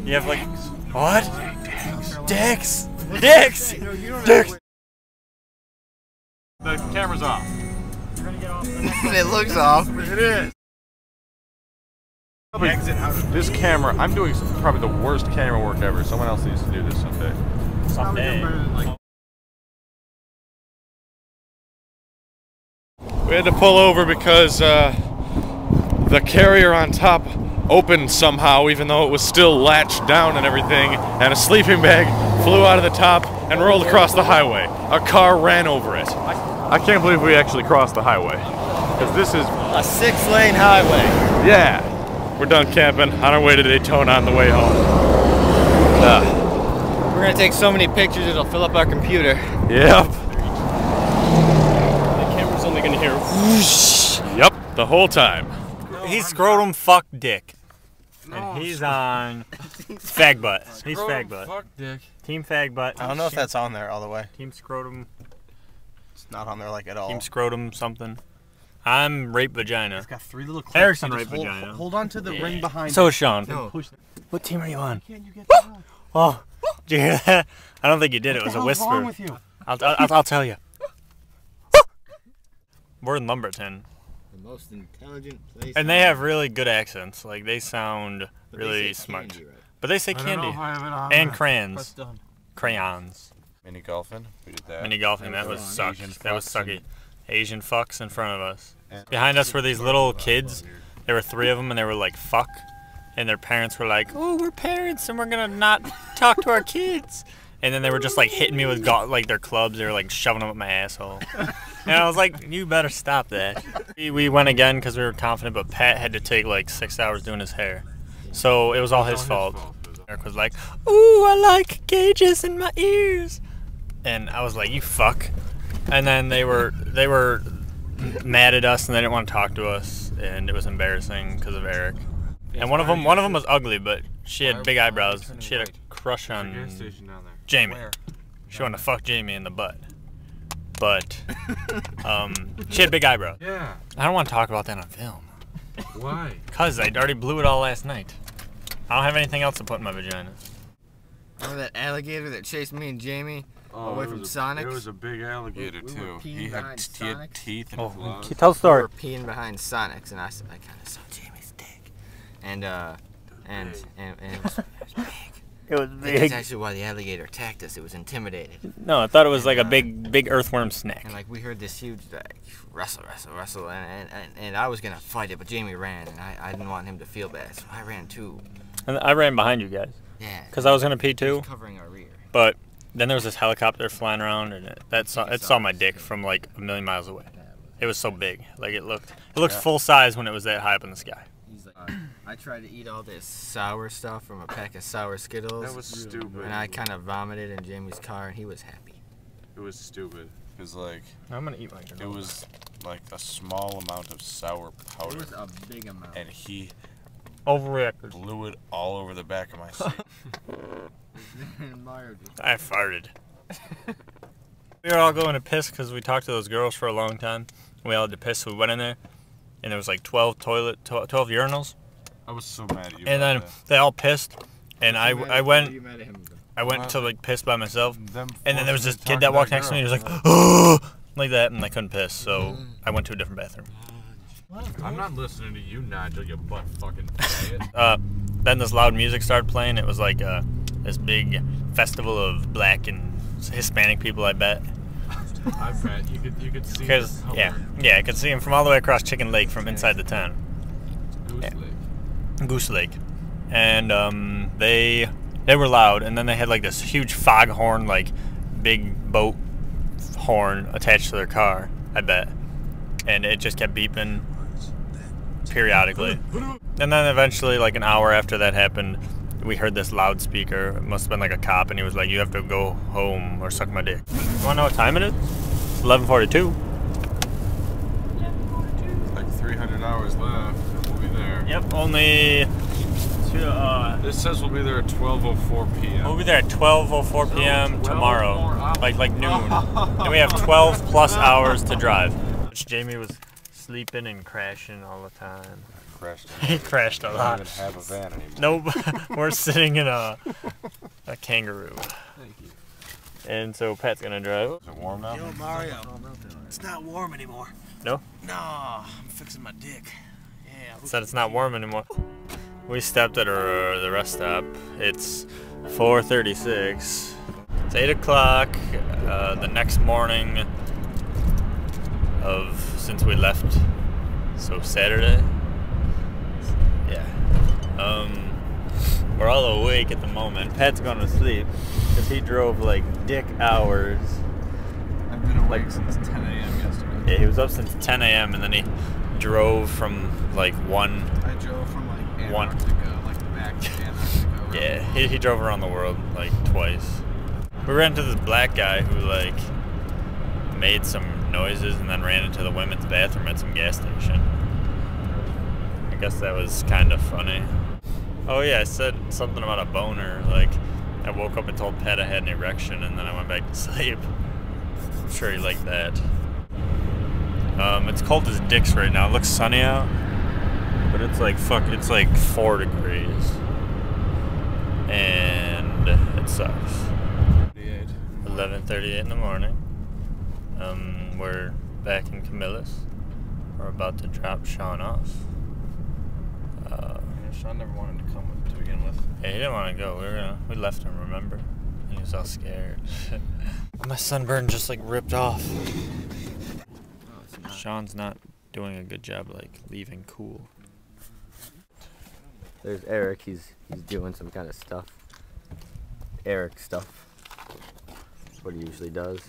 You have like what? Dicks. Dicks. Dicks. The camera's off. It looks off. It is. This camera, I'm doing probably the worst camera work ever. Someone else needs to do this someday. Someday. We had to pull over because the carrier on top opened somehow, even though it was still latched down and everything, and a sleeping bag flew out of the top and rolled across the highway. A car ran over it. I can't believe we actually crossed the highway, because this is A 6-lane highway. yeah. We're done camping, on our way to Daytona on the way home. We're gonna take so many pictures it'll fill up our computer. Yep. The camera's only gonna hear whoosh. Yep, the whole time. He's scrotum fuck dick. And he's on fag butt. He's fag butt. Fuck dick. Team fag butt. I don't know if that's on there all the way. Team scrotum. It's not on there like at all. Team scrotum something. I'm rape vagina. It's got 3 little clips. Eric's on You rape just vagina. Hold on to the ring behind So it. is Sean. No. What team are you on? Can't you get that out? Oh, did you hear that? I don't think you did. It was a What the hell's wrong whisper. with you? I'll tell you. We're in Lumberton. The most intelligent place. And they have really good accents. Like, they sound really smart. Candy, right? But they say candy. And crayons. Crayons. Mini golfing, we did that. Mini golfing, that was sucked. Asian That was fucks sucky. Asian fucks in front of us. And- Behind us were these little kids. There were 3 of them, and they were like, fuck. And their parents were like, oh, we're parents, and we're gonna not talk to our kids. And then they were just like hitting me with like their clubs. They were like shoving them up my asshole. And I was like, you better stop that. We went again because we were confident, but Pat had to take like 6 hours doing his hair. So it was all his fault. Eric was like, ooh, I like gauges in my ears. And I was like, you fuck. And then they were mad at us and they didn't want to talk to us, and it was embarrassing because of Eric. And one of them was ugly, but she had big eyebrows. She had a crush on Jamie. She wanted to fuck Jamie in the butt. But she had big eyebrows. Yeah. I don't want to talk about that on film. Why? Cause I already blew it all last night. I don't have anything else to put in my vagina. Remember that alligator that chased me and Jamie away from Sonic? It was a big alligator We were too. peeing He had behind teeth Sonics. and claws. Tell the We story. were peeing behind Sonic's, and I kind of saw Jamie's dick, and it was big. It was That's big. actually why the alligator attacked us. It was intimidated, No, I thought it was like a big earthworm snack. and like we heard this huge like wrestle, and I was gonna fight it, but Jamie ran, and I didn't want him to feel bad, so I ran too. And I ran behind you guys. Yeah. Because I was gonna pee He too. was covering our rear. But then there was this helicopter flying around, and it saw my dick from like a million miles away. It was so big, like it looked full size when it was that high up in the sky. He's like, I tried to eat all this sour stuff from a pack of sour Skittles. That was stupid. And I kind of vomited in Jamie's car, and he was happy. It was stupid. Cause like I'm gonna eat my it was like a small amount of sour powder, It was a big amount. and he overreacted. blew it all over the back of my seat. I farted. We were all going to piss because we talked to those girls for a long time. We all had to piss, so we went in there, and there was like 12 urinals, I was so mad at you. and then about they all pissed, and I went Wow. to like piss by myself, that. Them and then there was this forcing me to kid that talk walked to next to me. He was like, girl. oh, like that, and I couldn't piss, so I went to a different bathroom. I'm not listening to you, Nigel. You butt fucking faggot. Then this loud music started playing. It was like this big festival of black and Hispanic people, I bet. I bet you could see. Because the yeah, color. I could see him from all the way across Chicken Lake from inside the town, Goose Lake. Goose Lake, and they were loud. And then they had like this huge foghorn, like big boat horn attached to their car, I bet, and it just kept beeping periodically. And then eventually, like an hour after that happened, we heard this loudspeaker. It must have been like a cop, and he was like, you have to go home or suck my dick. You wanna know what time it is? 11:42. Like 300 hours left. We'll be there. Yep, only This says we'll be there at 12:04 p.m. we'll be there at 12:04 p.m. tomorrow, like noon. And we have 12 plus hours to drive. Jamie was sleeping and crashing all the time. crashed. He crashed a I lot. don't even have a van anymore. Nope. We're sitting in a kangaroo. Thank you. And so Pat's gonna drive. Is it warm now? Yo, Mario, it's not warm anymore. No? No, I'm fixing my dick. Yeah. Said it's not warm anymore. We stopped at the rest stop. It's 4:36. It's 8 o'clock the next morning since we left. So Saturday. Yeah. We're all awake at the moment. Pat's going to sleep because he drove like dick hours. I've been awake since 10 a.m. yesterday. Yeah, he was up since 10 a.m. and then he drove from like 1. I drove from like Antarctica, like back to Antarctica. Yeah, he drove around the world like twice. We ran into this black guy who like made some noises and then ran into the women's bathroom at some gas station. I guess that was kind of funny. Oh yeah, I said something about a boner. Like, I woke up and told Pat I had an erection and then I went back to sleep. I'm sure he liked that. It's cold as dicks right now. It looks sunny out, but it's like it's like 4 degrees. And it sucks. 11:38 in the morning. We're back in Camillus. We're about to drop Sean off. Sean never wanted to come to begin with. Yeah, he didn't want to go. We left him, remember? And he was all scared. My sunburn just like ripped off. Sean's not doing a good job like leaving cool. There's Eric. He's doing some kind of stuff. Eric stuff. That's what he usually does.